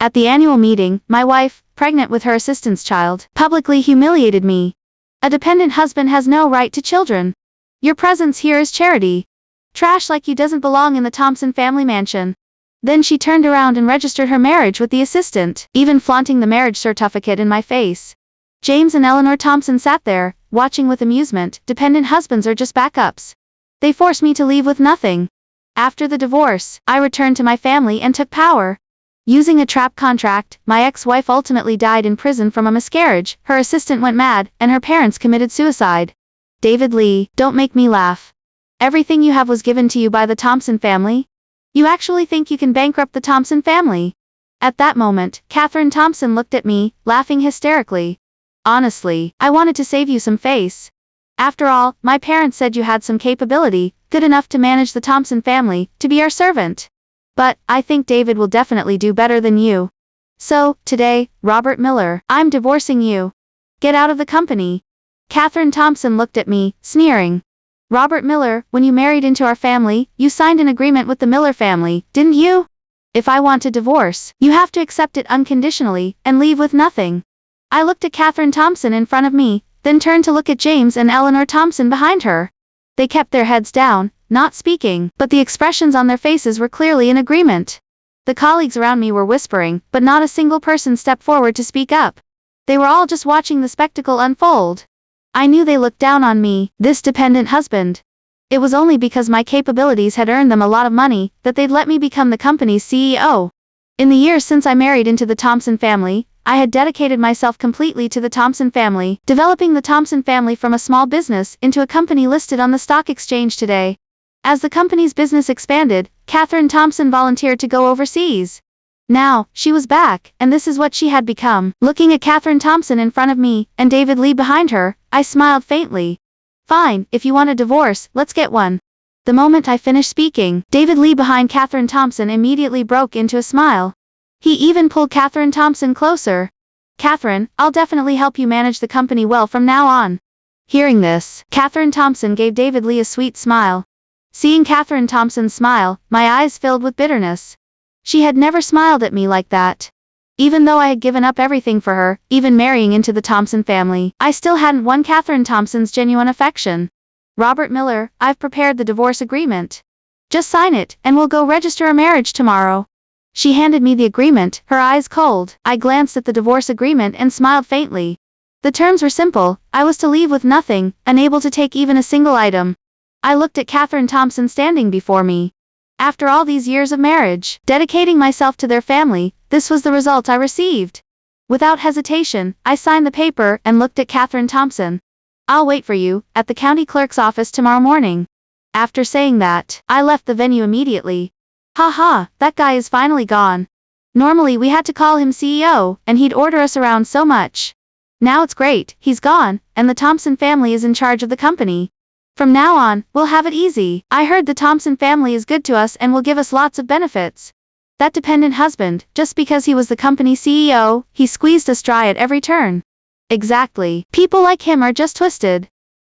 At the annual meeting, my wife, pregnant with her assistant's child, publicly humiliated me. A dependent husband has no right to children. Your presence here is charity. Trash like you doesn't belong in the Thompson family mansion. Then she turned around and registered her marriage with the assistant, even flaunting the marriage certificate in my face. James and Eleanor Thompson sat there, watching with amusement. Dependent husbands are just backups. They forced me to leave with nothing. After the divorce, I returned to my family and took power. Using a trap contract, my ex-wife ultimately died in prison from a miscarriage, her assistant went mad, and her parents committed suicide. David Lee, don't make me laugh. Everything you have was given to you by the Thompson family? You actually think you can bankrupt the Thompson family? At that moment, Catherine Thompson looked at me, laughing hysterically. Honestly, I wanted to save you some face. After all, my parents said you had some capability, good enough to manage the Thompson family, to be our servant. But, I think David will definitely do better than you. So, today, Robert Miller, I'm divorcing you. Get out of the company. Catherine Thompson looked at me, sneering. Robert Miller, when you married into our family, you signed an agreement with the Miller family, didn't you? If I want a divorce, you have to accept it unconditionally, and leave with nothing. I looked at Catherine Thompson in front of me, then turned to look at James and Eleanor Thompson behind her. They kept their heads down, not speaking, but the expressions on their faces were clearly in agreement. The colleagues around me were whispering, but not a single person stepped forward to speak up. They were all just watching the spectacle unfold. I knew they looked down on me, this dependent husband. It was only because my capabilities had earned them a lot of money that they'd let me become the company's CEO. In the years since I married into the Thompson family, I had dedicated myself completely to the Thompson family, developing the Thompson family from a small business into a company listed on the stock exchange today. As the company's business expanded, Catherine Thompson volunteered to go overseas. Now, she was back, and this is what she had become. Looking at Catherine Thompson in front of me, and David Lee behind her, I smiled faintly. Fine, if you want a divorce, let's get one. The moment I finished speaking, David Lee behind Catherine Thompson immediately broke into a smile. He even pulled Catherine Thompson closer. Catherine, I'll definitely help you manage the company well from now on. Hearing this, Catherine Thompson gave David Lee a sweet smile. Seeing Catherine Thompson smile, my eyes filled with bitterness. She had never smiled at me like that. Even though I had given up everything for her, even marrying into the Thompson family, I still hadn't won Catherine Thompson's genuine affection. Robert Miller, I've prepared the divorce agreement. Just sign it, and we'll go register a marriage tomorrow. She handed me the agreement, her eyes cold. I glanced at the divorce agreement and smiled faintly. The terms were simple. I was to leave with nothing, unable to take even a single item. I looked at Catherine Thompson standing before me. After all these years of marriage, dedicating myself to their family, this was the result I received. Without hesitation, I signed the paper and looked at Catherine Thompson. I'll wait for you, at the county clerk's office tomorrow morning. After saying that, I left the venue immediately. Haha, that guy is finally gone. Normally we had to call him CEO, and he'd order us around so much. Now it's great, he's gone, and the Thompson family is in charge of the company. From now on, we'll have it easy. I heard the Thompson family is good to us and will give us lots of benefits. That dependent husband, just because he was the company CEO, he squeezed us dry at every turn. Exactly. People like him are just twisted.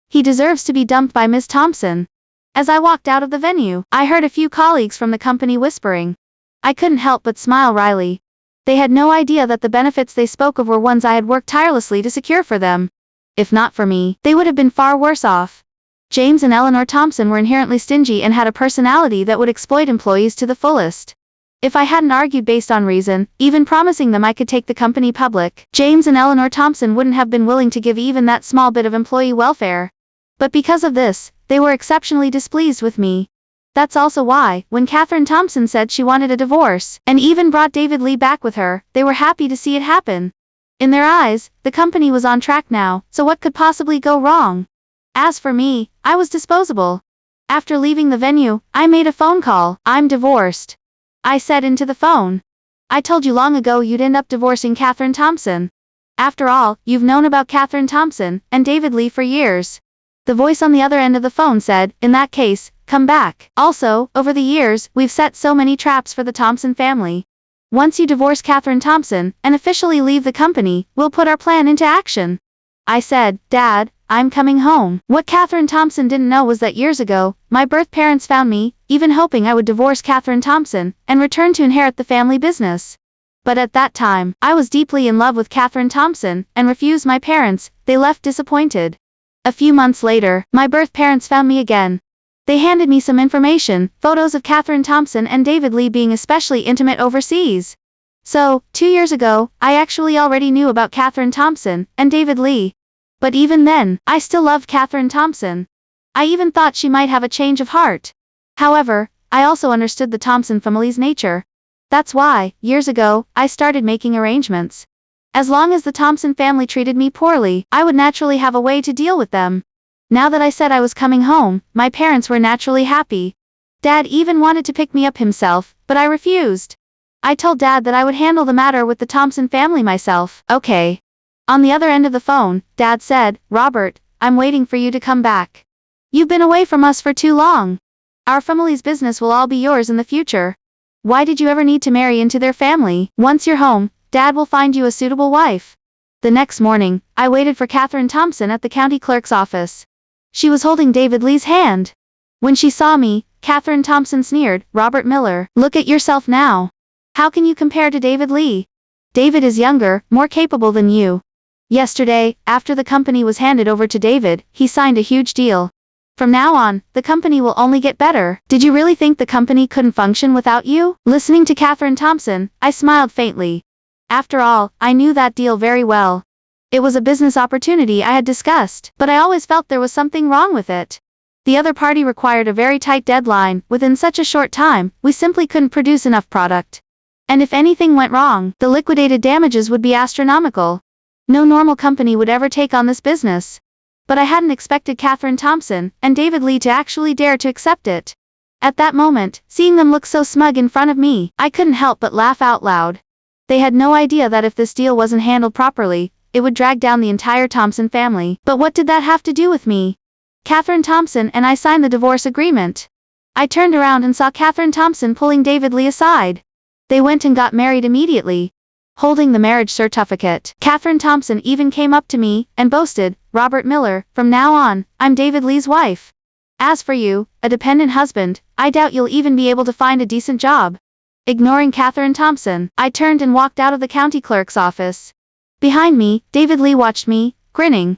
He deserves to be dumped by Ms. Thompson. As I walked out of the venue, I heard a few colleagues from the company whispering. I couldn't help but smile wryly. They had no idea that the benefits they spoke of were ones I had worked tirelessly to secure for them. If not for me, they would have been far worse off. James and Eleanor Thompson were inherently stingy and had a personality that would exploit employees to the fullest. If I hadn't argued based on reason, even promising them I could take the company public, James and Eleanor Thompson wouldn't have been willing to give even that small bit of employee welfare. But because of this, they were exceptionally displeased with me. That's also why, when Catherine Thompson said she wanted a divorce, and even brought David Lee back with her, they were happy to see it happen. In their eyes, the company was on track now, so what could possibly go wrong? As for me, I was disposable. After leaving the venue, I made a phone call. I'm divorced. I said into the phone. I told you long ago you'd end up divorcing Catherine Thompson. After all, you've known about Catherine Thompson and David Lee for years. The voice on the other end of the phone said, in that case, come back. Also, over the years, we've set so many traps for the Thompson family. Once you divorce Catherine Thompson and officially leave the company, we'll put our plan into action. I said, Dad, I'm coming home. What Catherine Thompson didn't know was that years ago, my birth parents found me, even hoping I would divorce Catherine Thompson, and return to inherit the family business. But at that time, I was deeply in love with Catherine Thompson, and refused my parents. They left disappointed. A few months later, my birth parents found me again. They handed me some information, photos of Catherine Thompson and David Lee being especially intimate overseas. So, 2 years ago, I actually already knew about Catherine Thompson and David Lee. But even then, I still loved Catherine Thompson. I even thought she might have a change of heart. However, I also understood the Thompson family's nature. That's why, years ago, I started making arrangements. As long as the Thompson family treated me poorly, I would naturally have a way to deal with them. Now that I said I was coming home, my parents were naturally happy. Dad even wanted to pick me up himself, but I refused. I told Dad that I would handle the matter with the Thompson family myself. Okay. On the other end of the phone, Dad said, "Robert, I'm waiting for you to come back. You've been away from us for too long. Our family's business will all be yours in the future. Why did you ever need to marry into their family? Once you're home, Dad will find you a suitable wife." The next morning, I waited for Catherine Thompson at the county clerk's office. She was holding David Lee's hand. When she saw me, Catherine Thompson sneered, "Robert Miller, look at yourself now. How can you compare to David Lee? David is younger, more capable than you. Yesterday, after the company was handed over to David, he signed a huge deal. From now on, the company will only get better. Did you really think the company couldn't function without you?" Listening to Catherine Thompson, I smiled faintly. After all, I knew that deal very well. It was a business opportunity I had discussed, but I always felt there was something wrong with it. The other party required a very tight deadline. Within such a short time, we simply couldn't produce enough product. And if anything went wrong, the liquidated damages would be astronomical. No normal company would ever take on this business. But I hadn't expected Catherine Thompson and David Lee to actually dare to accept it. At that moment, seeing them look so smug in front of me, I couldn't help but laugh out loud. They had no idea that if this deal wasn't handled properly, it would drag down the entire Thompson family. But what did that have to do with me? Catherine Thompson and I signed the divorce agreement. I turned around and saw Catherine Thompson pulling David Lee aside. They went and got married immediately. Holding the marriage certificate, Catherine Thompson even came up to me and boasted, "Robert Miller, from now on, I'm David Lee's wife. As for you, a dependent husband, I doubt you'll even be able to find a decent job." Ignoring Catherine Thompson, I turned and walked out of the county clerk's office. Behind me, David Lee watched me, grinning.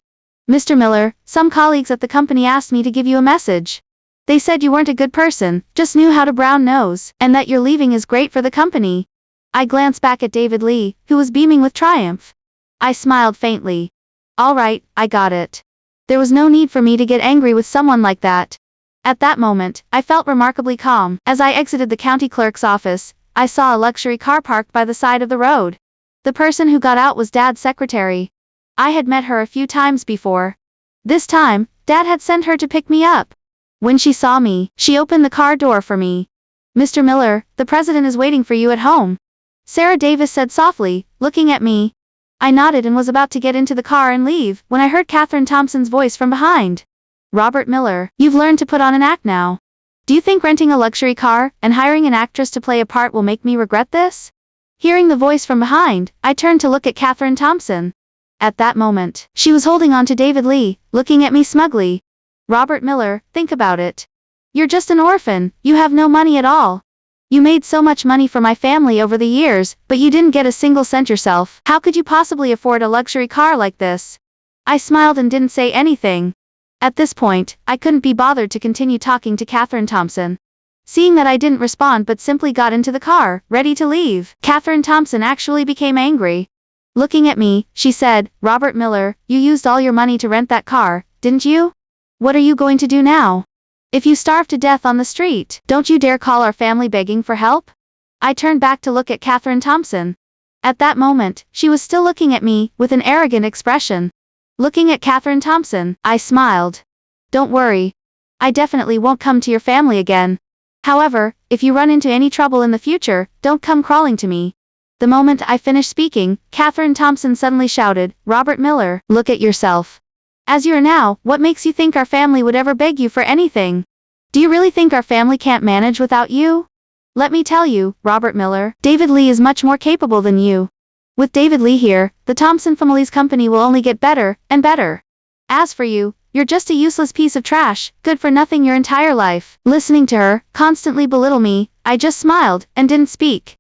"Mr. Miller, some colleagues at the company asked me to give you a message. They said you weren't a good person, just knew how to brown nose, and that your leaving is great for the company." I glanced back at David Lee, who was beaming with triumph. I smiled faintly. All right, I got it. There was no need for me to get angry with someone like that. At that moment, I felt remarkably calm. As I exited the county clerk's office, I saw a luxury car parked by the side of the road. The person who got out was Dad's secretary. I had met her a few times before. This time, Dad had sent her to pick me up. When she saw me, she opened the car door for me. "Mr. Miller, the president is waiting for you at home," Sarah Davis said softly, looking at me. I nodded and was about to get into the car and leave, when I heard Catherine Thompson's voice from behind. "Robert Miller, you've learned to put on an act now. Do you think renting a luxury car and hiring an actress to play a part will make me regret this?" Hearing the voice from behind, I turned to look at Catherine Thompson. At that moment, she was holding on to David Lee, looking at me smugly. "Robert Miller, think about it. You're just an orphan, you have no money at all. You made so much money for my family over the years, but you didn't get a single cent yourself. How could you possibly afford a luxury car like this?" I smiled and didn't say anything. At this point, I couldn't be bothered to continue talking to Catherine Thompson. Seeing that I didn't respond but simply got into the car, ready to leave, Catherine Thompson actually became angry. Looking at me, she said, "Robert Miller, you used all your money to rent that car, didn't you? What are you going to do now? If you starve to death on the street, don't you dare call our family begging for help?" I turned back to look at Catherine Thompson. At that moment, she was still looking at me, with an arrogant expression. Looking at Catherine Thompson, I smiled. "Don't worry. I definitely won't come to your family again. However, if you run into any trouble in the future, don't come crawling to me." The moment I finished speaking, Catherine Thompson suddenly shouted, "Robert Miller, look at yourself. As you are now, what makes you think our family would ever beg you for anything? Do you really think our family can't manage without you? Let me tell you, Robert Miller, David Lee is much more capable than you. With David Lee here, the Thompson family's company will only get better and better. As for you, you're just a useless piece of trash, good for nothing your entire life." Listening to her constantly belittle me, I just smiled and didn't speak.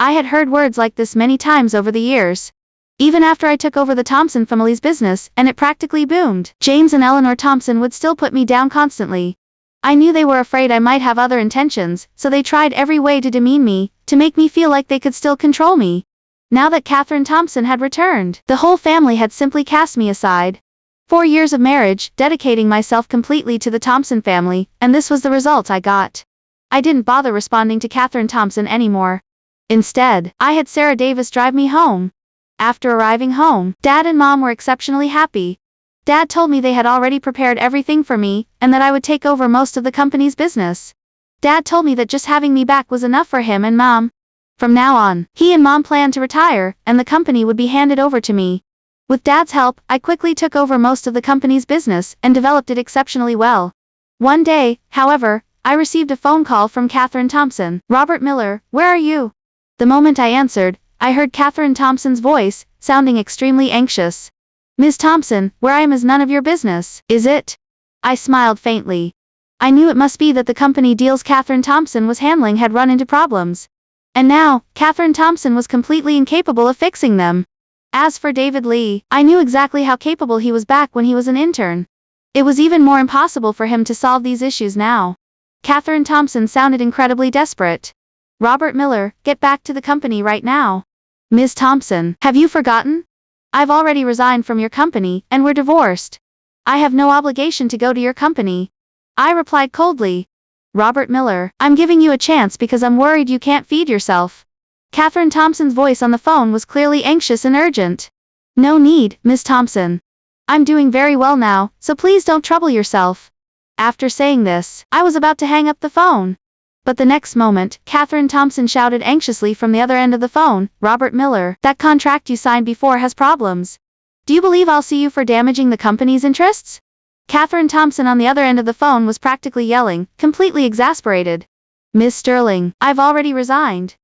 I had heard words like this many times over the years. Even after I took over the Thompson family's business and it practically boomed, James and Eleanor Thompson would still put me down constantly. I knew they were afraid I might have other intentions, so they tried every way to demean me, to make me feel like they could still control me. Now that Catherine Thompson had returned, the whole family had simply cast me aside. 4 years of marriage, dedicating myself completely to the Thompson family, and this was the result I got. I didn't bother responding to Catherine Thompson anymore. Instead, I had Sarah Davis drive me home. After arriving home, Dad and Mom were exceptionally happy. Dad told me they had already prepared everything for me, and that I would take over most of the company's business. Dad told me that just having me back was enough for him and Mom. From now on, he and Mom planned to retire, and the company would be handed over to me. With Dad's help, I quickly took over most of the company's business and developed it exceptionally well. One day, however, I received a phone call from Catherine Thompson. "Robert Miller, where are you?" The moment I answered, I heard Catherine Thompson's voice, sounding extremely anxious. "Ms. Thompson, where I am is none of your business, is it?" I smiled faintly. I knew it must be that the company deals Catherine Thompson was handling had run into problems. And now, Catherine Thompson was completely incapable of fixing them. As for David Lee, I knew exactly how capable he was back when he was an intern. It was even more impossible for him to solve these issues now. Catherine Thompson sounded incredibly desperate. "Robert Miller, get back to the company right now." "Ms. Thompson, have you forgotten? I've already resigned from your company, and we're divorced. I have no obligation to go to your company." I replied coldly. "Robert Miller, I'm giving you a chance because I'm worried you can't feed yourself." Catherine Thompson's voice on the phone was clearly anxious and urgent. "No need, Ms. Thompson. I'm doing very well now, so please don't trouble yourself." After saying this, I was about to hang up the phone. But the next moment, Catherine Thompson shouted anxiously from the other end of the phone, "Robert Miller, that contract you signed before has problems. Do you believe I'll sue you for damaging the company's interests?" Catherine Thompson on the other end of the phone was practically yelling, completely exasperated. "Ms. Sterling, I've already resigned.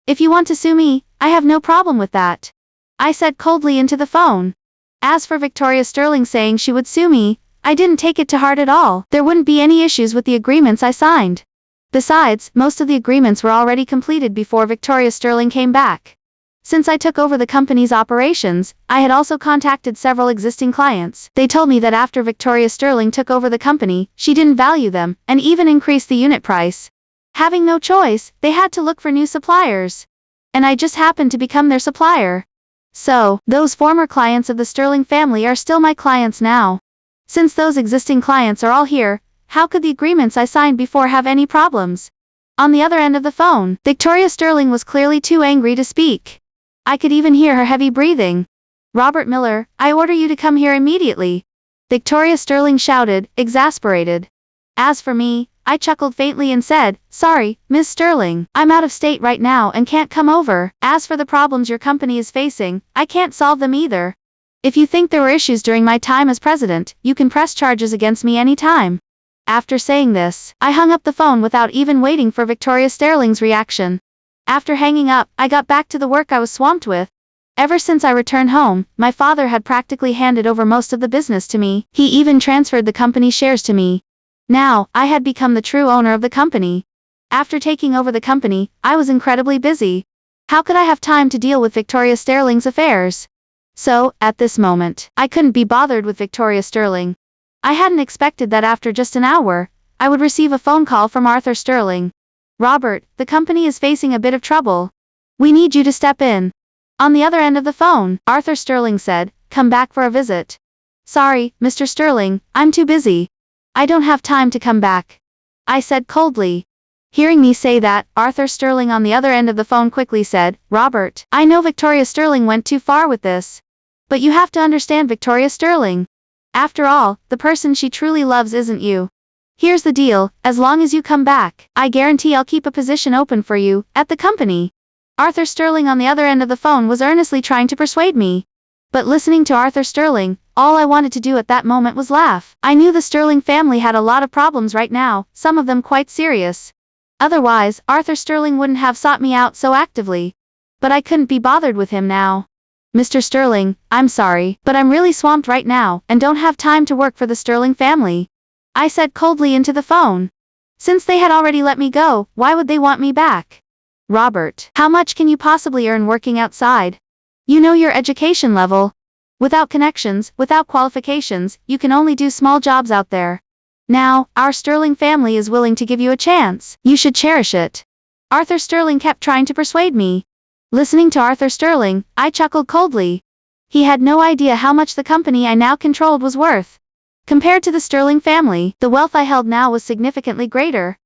If you want to sue me, I have no problem with that," I said coldly into the phone. As for Victoria Sterling saying she would sue me, I didn't take it to heart at all. There wouldn't be any issues with the agreements I signed. Besides, most of the agreements were already completed before Victoria Sterling came back. Since I took over the company's operations, I had also contacted several existing clients. They told me that after Victoria Sterling took over the company, she didn't value them, and even increased the unit price. Having no choice, they had to look for new suppliers. And I just happened to become their supplier. So, those former clients of the Sterling family are still my clients now. Since those existing clients are all here, how could the agreements I signed before have any problems? On the other end of the phone, Victoria Sterling was clearly too angry to speak. I could even hear her heavy breathing. "Robert Miller, I order you to come here immediately," Victoria Sterling shouted, exasperated. As for me, I chuckled faintly and said, "Sorry, Ms. Sterling, I'm out of state right now and can't come over. As for the problems your company is facing, I can't solve them either. If you think there were issues during my time as president, you can press charges against me anytime." After saying this, I hung up the phone without even waiting for Victoria Sterling's reaction. After hanging up, I got back to the work I was swamped with. Ever since I returned home, my father had practically handed over most of the business to me. He even transferred the company shares to me. Now, I had become the true owner of the company. After taking over the company, I was incredibly busy. How could I have time to deal with Victoria Sterling's affairs? So, at this moment, I couldn't be bothered with Victoria Sterling. I hadn't expected that after just an hour, I would receive a phone call from Arthur Sterling. "Robert, the company is facing a bit of trouble. We need you to step in." On the other end of the phone, Arthur Sterling said, "Come back for a visit." "Sorry, Mr. Sterling, I'm too busy. I don't have time to come back," I said coldly. Hearing me say that, Arthur Sterling on the other end of the phone quickly said, "Robert, I know Victoria Sterling went too far with this. But you have to understand Victoria Sterling. After all, the person she truly loves isn't you. Here's the deal, as long as you come back, I guarantee I'll keep a position open for you, at the company." Arthur Sterling on the other end of the phone was earnestly trying to persuade me. But listening to Arthur Sterling, all I wanted to do at that moment was laugh. I knew the Sterling family had a lot of problems right now, some of them quite serious. Otherwise, Arthur Sterling wouldn't have sought me out so actively. But I couldn't be bothered with him now. "Mr. Sterling, I'm sorry, but I'm really swamped right now, and don't have time to work for the Sterling family," I said coldly into the phone. Since they had already let me go, why would they want me back? Robert, how much can you possibly earn working outside? You know your education level. Without connections, without qualifications, you can only do small jobs out there. Now, our Sterling family is willing to give you a chance. You should cherish it. Arthur Sterling kept trying to persuade me. Listening to Arthur Sterling, I chuckled coldly. He had no idea how much the company I now controlled was worth. Compared to the Sterling family, the wealth I held now was significantly greater.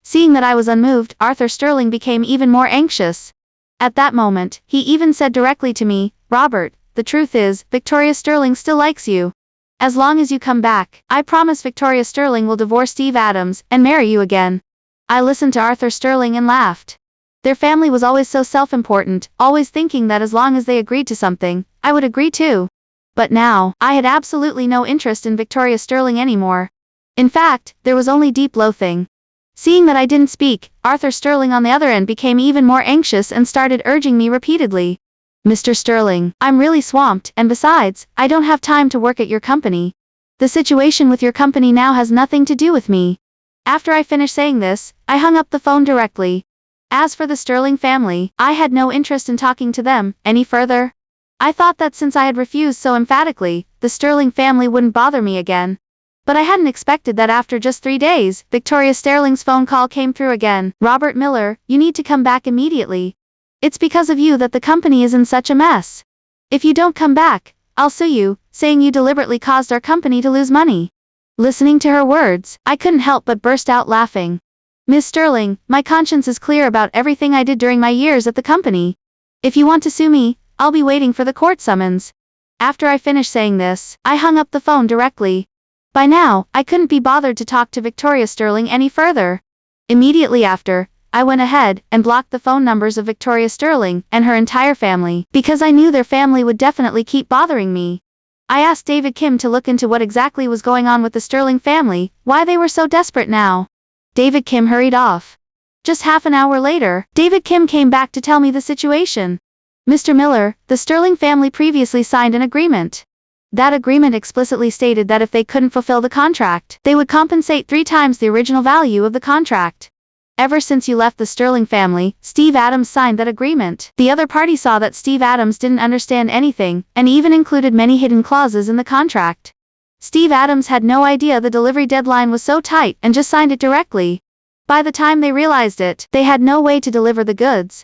Seeing that I was unmoved, Arthur Sterling became even more anxious. At that moment, he even said directly to me, Robert, the truth is, Victoria Sterling still likes you. As long as you come back, I promise Victoria Sterling will divorce Steve Adams and marry you again. I listened to Arthur Sterling and laughed. Their family was always so self-important, always thinking that as long as they agreed to something, I would agree too. But now, I had absolutely no interest in Victoria Sterling anymore. In fact, there was only deep loathing. Seeing that I didn't speak, Arthur Sterling on the other end became even more anxious and started urging me repeatedly. Mr. Sterling, I'm really swamped, and besides, I don't have time to work at your company. The situation with your company now has nothing to do with me. After I finished saying this, I hung up the phone directly. As for the Sterling family, I had no interest in talking to them any further. I thought that since I had refused so emphatically, the Sterling family wouldn't bother me again. But I hadn't expected that after just 3 days, Victoria Sterling's phone call came through again. Robert Miller, you need to come back immediately. It's because of you that the company is in such a mess. If you don't come back, I'll sue you, saying you deliberately caused our company to lose money. Listening to her words, I couldn't help but burst out laughing. Miss Sterling, my conscience is clear about everything I did during my years at the company. If you want to sue me, I'll be waiting for the court summons. After I finished saying this, I hung up the phone directly. By now, I couldn't be bothered to talk to Victoria Sterling any further. Immediately after, I went ahead and blocked the phone numbers of Victoria Sterling and her entire family, because I knew their family would definitely keep bothering me. I asked David Kim to look into what exactly was going on with the Sterling family, why they were so desperate now. David Kim hurried off. Just half an hour later, David Kim came back to tell me the situation. Mr. Miller, the Sterling family previously signed an agreement. That agreement explicitly stated that if they couldn't fulfill the contract, they would compensate 3 times the original value of the contract. Ever since you left the Sterling family, Steve Adams signed that agreement. The other party saw that Steve Adams didn't understand anything, and even included many hidden clauses in the contract. Steve Adams had no idea the delivery deadline was so tight and just signed it directly. By the time they realized it, they had no way to deliver the goods.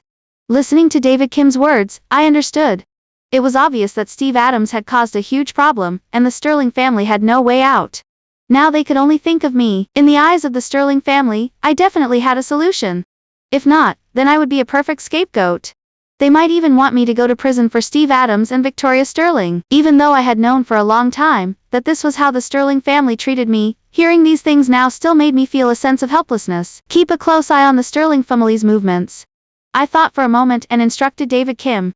Listening to David Kim's words, I understood. It was obvious that Steve Adams had caused a huge problem, and the Sterling family had no way out. Now they could only think of me. In the eyes of the Sterling family, I definitely had a solution. If not, then I would be a perfect scapegoat. They might even want me to go to prison for Steve Adams and Victoria Sterling, even though I had known for a long time that this was how the Sterling family treated me. Hearing these things now still made me feel a sense of helplessness. Keep a close eye on the Sterling family's movements. I thought for a moment and instructed David Kim.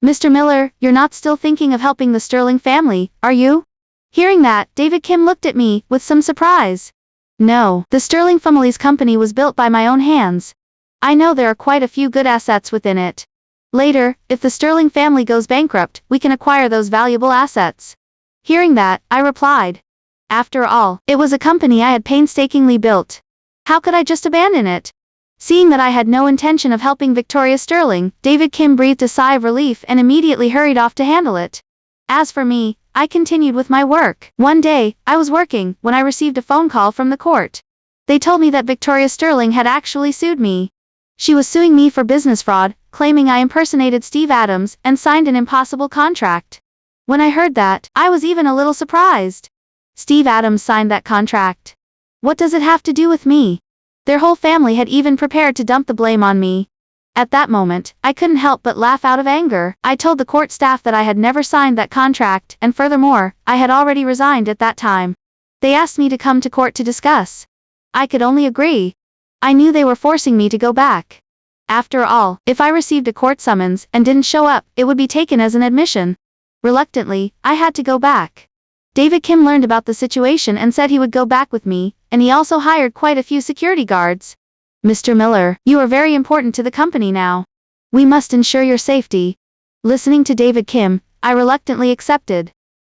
Mr. Miller, you're not still thinking of helping the Sterling family, are you? Hearing that, David Kim looked at me with some surprise. No, the Sterling family's company was built by my own hands. I know there are quite a few good assets within it. Later, if the Sterling family goes bankrupt, we can acquire those valuable assets. Hearing that, I replied. After all, it was a company I had painstakingly built. How could I just abandon it? Seeing that I had no intention of helping Victoria Sterling, David Kim breathed a sigh of relief and immediately hurried off to handle it. As for me, I continued with my work. One day, I was working when I received a phone call from the court. They told me that Victoria Sterling had actually sued me. She was suing me for business fraud, claiming I impersonated Steve Adams and signed an impossible contract. When I heard that, I was even a little surprised. Steve Adams signed that contract. What does it have to do with me? Their whole family had even prepared to dump the blame on me. At that moment, I couldn't help but laugh out of anger. I told the court staff that I had never signed that contract, and furthermore, I had already resigned at that time. They asked me to come to court to discuss. I could only agree. I knew they were forcing me to go back. After all, if I received a court summons and didn't show up, it would be taken as an admission. Reluctantly, I had to go back. David Kim learned about the situation and said he would go back with me, and he also hired quite a few security guards. Mr. Miller, you are very important to the company now. We must ensure your safety. Listening to David Kim, I reluctantly accepted.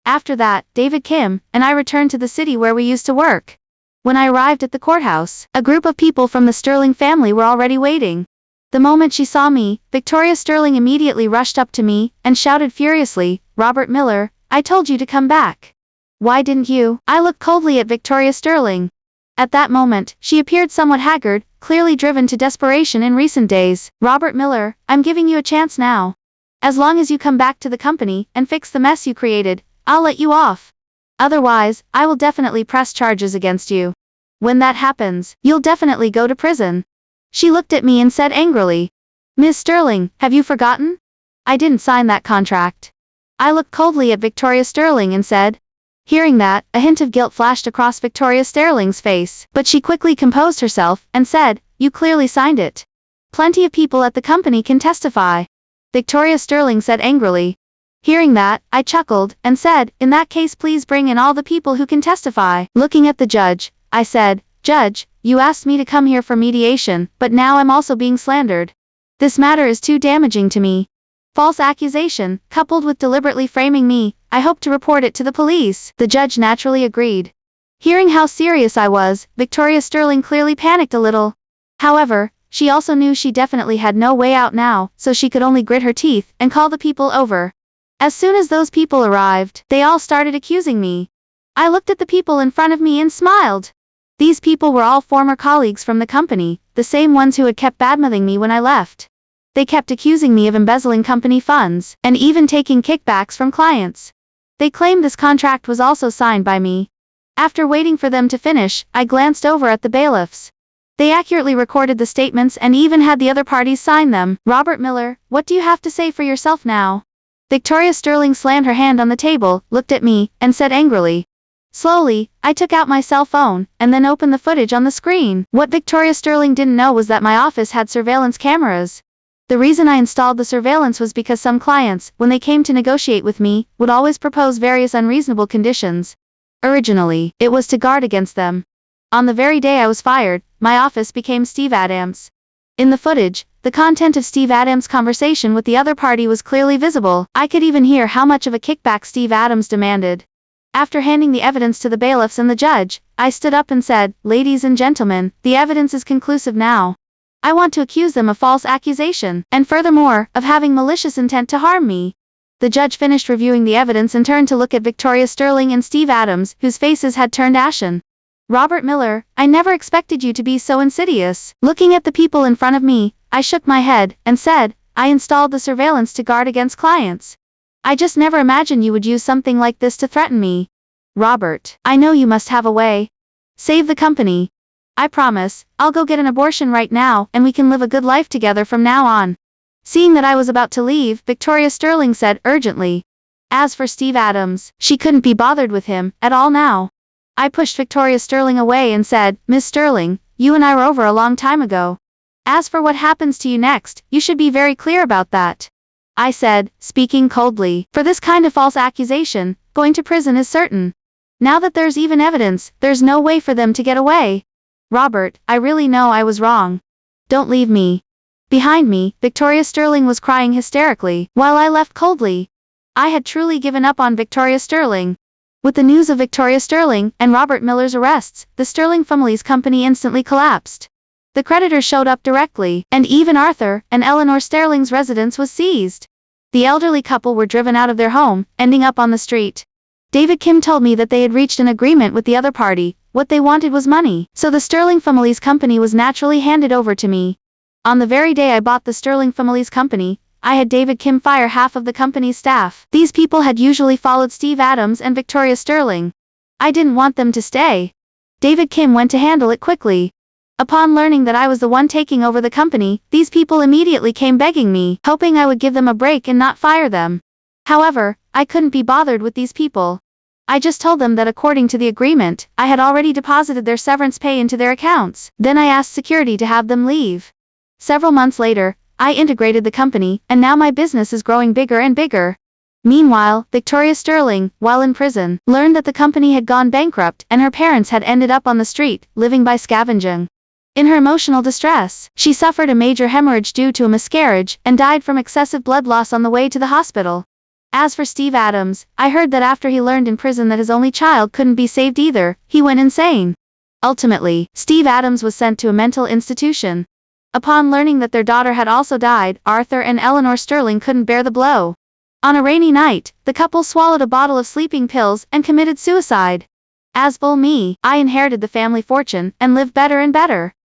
After that, David Kim and I returned to the city where we used to work. When I arrived at the courthouse, a group of people from the Sterling family were already waiting. The moment she saw me, Victoria Sterling immediately rushed up to me and shouted furiously, "Robert Miller, I told you to come back. Why didn't you?" I looked coldly at Victoria Sterling. At that moment, she appeared somewhat haggard, clearly driven to desperation in recent days. "Robert Miller, I'm giving you a chance now. As long as you come back to the company and fix the mess you created, I'll let you off. Otherwise, I will definitely press charges against you. When that happens, you'll definitely go to prison." She looked at me and said angrily, "Ms. Sterling, have you forgotten? I didn't sign that contract." I looked coldly at Victoria Sterling and said. Hearing that, a hint of guilt flashed across Victoria Sterling's face, but she quickly composed herself and said, "You clearly signed it. Plenty of people at the company can testify." Victoria Sterling said angrily. Hearing that, I chuckled and said, "In that case, please bring in all the people who can testify." Looking at the judge, I said, "Judge, you asked me to come here for mediation, but now I'm also being slandered. This matter is too damaging to me. False accusation, coupled with deliberately framing me, I hope to report it to the police." The judge naturally agreed. Hearing how serious I was, Victoria Sterling clearly panicked a little. However, she also knew she definitely had no way out now, so she could only grit her teeth and call the people over. As soon as those people arrived, they all started accusing me. I looked at the people in front of me and smiled. These people were all former colleagues from the company, the same ones who had kept badmouthing me when I left. They kept accusing me of embezzling company funds, and even taking kickbacks from clients. They claimed this contract was also signed by me. After waiting for them to finish, I glanced over at the bailiffs. They accurately recorded the statements and even had the other parties sign them. "Robert Miller, what do you have to say for yourself now?" Victoria Sterling slammed her hand on the table, looked at me, and said angrily. Slowly, I took out my cell phone, and then opened the footage on the screen. What Victoria Sterling didn't know was that my office had surveillance cameras. The reason I installed the surveillance was because some clients, when they came to negotiate with me, would always propose various unreasonable conditions. Originally, it was to guard against them. On the very day I was fired, my office became Steve Adams. In the footage, the content of Steve Adams' conversation with the other party was clearly visible. I could even hear how much of a kickback Steve Adams demanded. After handing the evidence to the bailiffs and the judge, I stood up and said, "Ladies and gentlemen, the evidence is conclusive now. I want to accuse them of false accusation, and furthermore, of having malicious intent to harm me." The judge finished reviewing the evidence and turned to look at Victoria Sterling and Steve Adams, whose faces had turned ashen. "Robert Miller, I never expected you to be so insidious." Looking at the people in front of me, I shook my head and said, "I installed the surveillance to guard against clients. I just never imagined you would use something like this to threaten me. Robert, I know you must have a way. Save the company. I promise, I'll go get an abortion right now, and we can live a good life together from now on." Seeing that I was about to leave, Victoria Sterling said urgently. As for Steve Adams, she couldn't be bothered with him at all now. I pushed Victoria Sterling away and said, "Miss Sterling, you and I were over a long time ago. As for what happens to you next, you should be very clear about that." I said, speaking coldly, "For this kind of false accusation, going to prison is certain. Now that there's even evidence, there's no way for them to get away. Robert, I really know I was wrong. Don't leave me." Behind me, Victoria Sterling was crying hysterically, while I left coldly. I had truly given up on Victoria Sterling. With the news of Victoria Sterling and Robert Miller's arrests, the Sterling family's company instantly collapsed. The creditors showed up directly, and even Arthur and Eleanor Sterling's residence was seized. The elderly couple were driven out of their home, ending up on the street. David Kim told me that they had reached an agreement with the other party. What they wanted was money, so the Sterling family's company was naturally handed over to me. On the very day I bought the Sterling family's company, I had David Kim fire half of the company's staff. These people had usually followed Steve Adams and Victoria Sterling. I didn't want them to stay. David Kim went to handle it quickly. Upon learning that I was the one taking over the company, these people immediately came begging me, hoping I would give them a break and not fire them. However, I couldn't be bothered with these people. I just told them that according to the agreement, I had already deposited their severance pay into their accounts. Then I asked security to have them leave. Several months later, I integrated the company, and now my business is growing bigger and bigger. Meanwhile, Victoria Sterling, while in prison, learned that the company had gone bankrupt and her parents had ended up on the street, living by scavenging. In her emotional distress, she suffered a major hemorrhage due to a miscarriage and died from excessive blood loss on the way to the hospital. As for Steve Adams, I heard that after he learned in prison that his only child couldn't be saved either, he went insane. Ultimately, Steve Adams was sent to a mental institution. Upon learning that their daughter had also died, Arthur and Eleanor Sterling couldn't bear the blow. On a rainy night, the couple swallowed a bottle of sleeping pills and committed suicide. As for me, I inherited the family fortune and lived better and better.